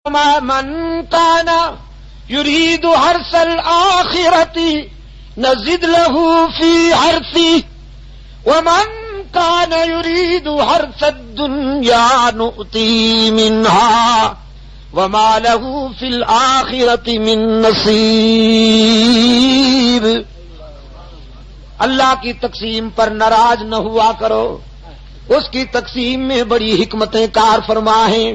من كان يريد حرث الآخرة نزد له في حرثه ومن كان يريد حرث الدنيا نؤتيه منها وما له في الآخرة من نصیب۔ اللہ کی تقسیم پر ناراض نہ ہوا کرو، اس کی تقسیم میں بڑی حکمتیں کار فرما ہیں۔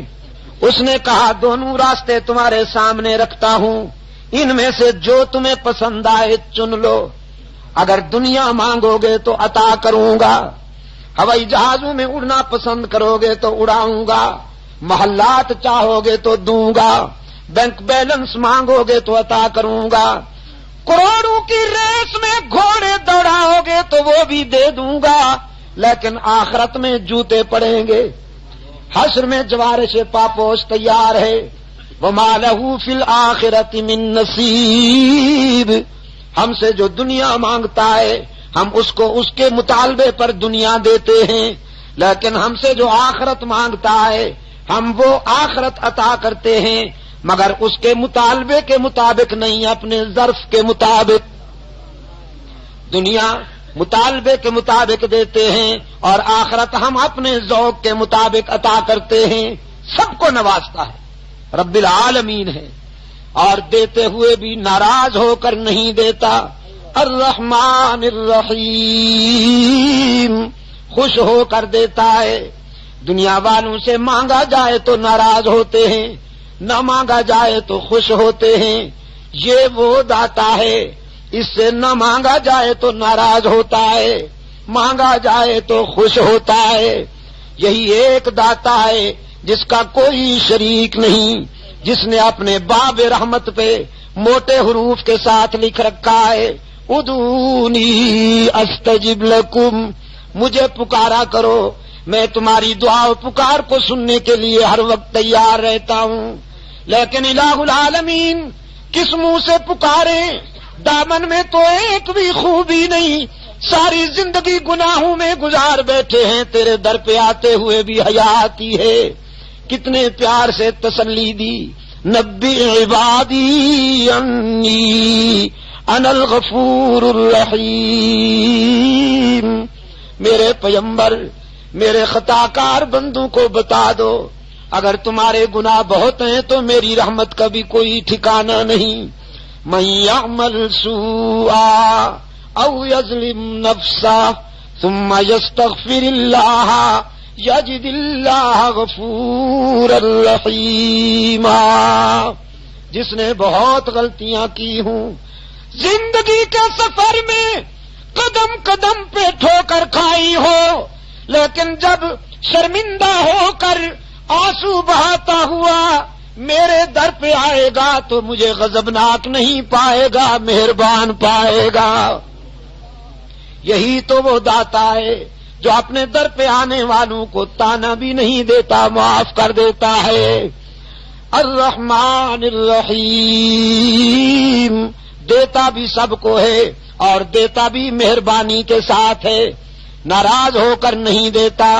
اس نے کہا دونوں راستے تمہارے سامنے رکھتا ہوں، ان میں سے جو تمہیں پسند آئے چن لو۔ اگر دنیا مانگو گے تو عطا کروں گا، ہوائی جہازوں میں اڑنا پسند کرو گے تو اڑاؤں گا، محلات چاہو گے تو دوں گا، بینک بیلنس مانگو گے تو عطا کروں گا، کروڑوں کی ریس میں گھوڑے دوڑاؤ گے تو وہ بھی دے دوں گا، لیکن آخرت میں جوتے پڑیں گے، حشر میں جوارش پاپوش تیار ہے۔ وما لہ فی الآخرۃ من نصیب۔ ہم سے جو دنیا مانگتا ہے ہم اس کو اس کے مطالبے پر دنیا دیتے ہیں، لیکن ہم سے جو آخرت مانگتا ہے ہم وہ آخرت عطا کرتے ہیں، مگر اس کے مطالبے کے مطابق نہیں، اپنے ظرف کے مطابق۔ دنیا مطالبے کے مطابق دیتے ہیں اور آخرت ہم اپنے ذوق کے مطابق عطا کرتے ہیں۔ سب کو نوازتا ہے، رب العالمین ہے، اور دیتے ہوئے بھی ناراض ہو کر نہیں دیتا۔ الرحمن الرحیم، خوش ہو کر دیتا ہے۔ دنیا والوں سے مانگا جائے تو ناراض ہوتے ہیں، نہ مانگا جائے تو خوش ہوتے ہیں۔ یہ وہ داتا ہے، اس سے نہ مانگا جائے تو ناراض ہوتا ہے، مانگا جائے تو خوش ہوتا ہے۔ یہی ایک داتا ہے جس کا کوئی شریک نہیں، جس نے اپنے باب رحمت پہ موٹے حروف کے ساتھ لکھ رکھا ہے ادعونی استجب لکم، مجھے پکارا کرو، میں تمہاری دعا و پکار کو سننے کے لیے ہر وقت تیار رہتا ہوں۔ لیکن الہ العالمین کس منہ سے پکاریں؟ دامن میں تو ایک بھی خوبی نہیں، ساری زندگی گناہوں میں گزار بیٹھے ہیں، تیرے در پہ آتے ہوئے بھی حیا آتی ہے۔ کتنے پیار سے تسلی دی، نبی عبادی انی انا الغفور الرحیم۔ میرے پیغمبر میرے خطا کار بندوں کو بتا دو، اگر تمہارے گناہ بہت ہیں تو میری رحمت کا بھی کوئی ٹھکانہ نہیں۔ من یعمل سوءا او یظلم نفسہ ثم یستغفر اللہ یجد اللہ غفورا رحیما۔ جس نے بہت غلطیاں کی ہوں، زندگی کے سفر میں قدم قدم پہ ٹھوکر کھائی ہو، لیکن جب شرمندہ ہو کر آنسو بہاتا ہوا میرے در پہ آئے گا تو مجھے غضبناک نہیں پائے گا، مہربان پائے گا۔ یہی تو وہ داتا ہے جو اپنے در پہ آنے والوں کو تانا بھی نہیں دیتا، معاف کر دیتا ہے۔ الرحمن الرحیم، دیتا بھی سب کو ہے اور دیتا بھی مہربانی کے ساتھ ہے، ناراض ہو کر نہیں دیتا۔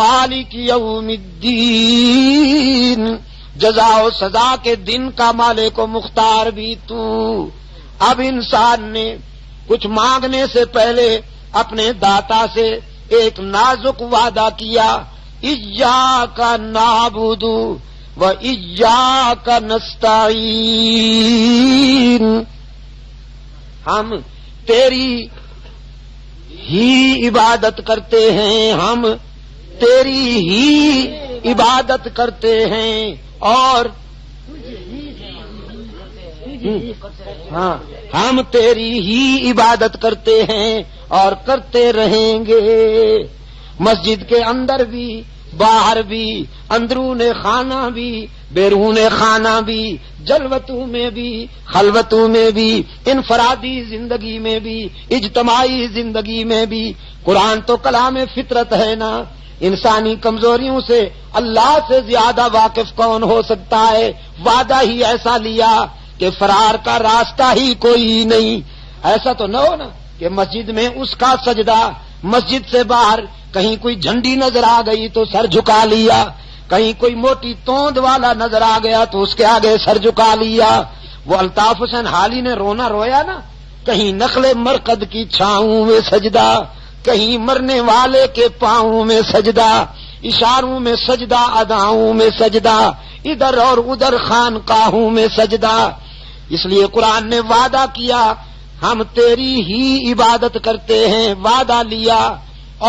مالک یوم الدین، جزا و سزا کے دن کا مالک و مختار بھی تو۔ اب انسان نے کچھ مانگنے سے پہلے اپنے داتا سے ایک نازک وعدہ کیا، ایاک نعبد و ایاک نستعین، ہم تیری ہی عبادت کرتے ہیں، ہم تیری ہی عبادت کرتے ہیں اور ہم تیری ہی عبادت کرتے ہیں اور کرتے رہیں گے۔ مسجد کے اندر بھی، باہر بھی، اندرون خانہ بھی، بیرون خانہ بھی، جلوتوں میں بھی، خلوتوں میں بھی، انفرادی زندگی میں بھی، اجتماعی زندگی میں بھی۔ قرآن تو کلام فطرت ہے نا، انسانی کمزوریوں سے اللہ سے زیادہ واقف کون ہو سکتا ہے؟ وعدہ ہی ایسا لیا کہ فرار کا راستہ ہی کوئی نہیں۔ ایسا تو نہ ہو نا کہ مسجد میں اس کا سجدہ، مسجد سے باہر کہیں کوئی جھنڈی نظر آ گئی تو سر جھکا لیا، کہیں کوئی موٹی توند والا نظر آ گیا تو اس کے آگے سر جھکا لیا. وہ الطاف حسین حالی نے رونا رویا نا، کہیں نخل مرقد کی چھاؤں میں سجدہ، کہیں مرنے والے کے پاؤں میں سجدہ، اشاروں میں سجدہ، اداؤں میں سجدہ، ادھر اور ادھر خانقاہوں میں سجدہ. اس لیے قرآن نے وعدہ کیا ہم تیری ہی عبادت کرتے ہیں، وعدہ لیا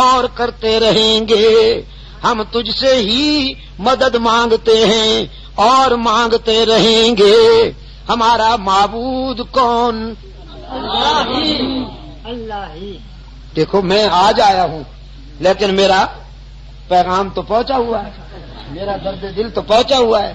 اور کرتے رہیں گے. ہم تجھ سے ہی مدد مانگتے ہیں اور مانگتے رہیں گے. ہمارا معبود کون؟ اللہ ہی. دیکھو میں آج آیا ہوں لیکن میرا پیغام تو پہنچا ہوا ہے، میرا درد دل تو پہنچا ہوا ہے.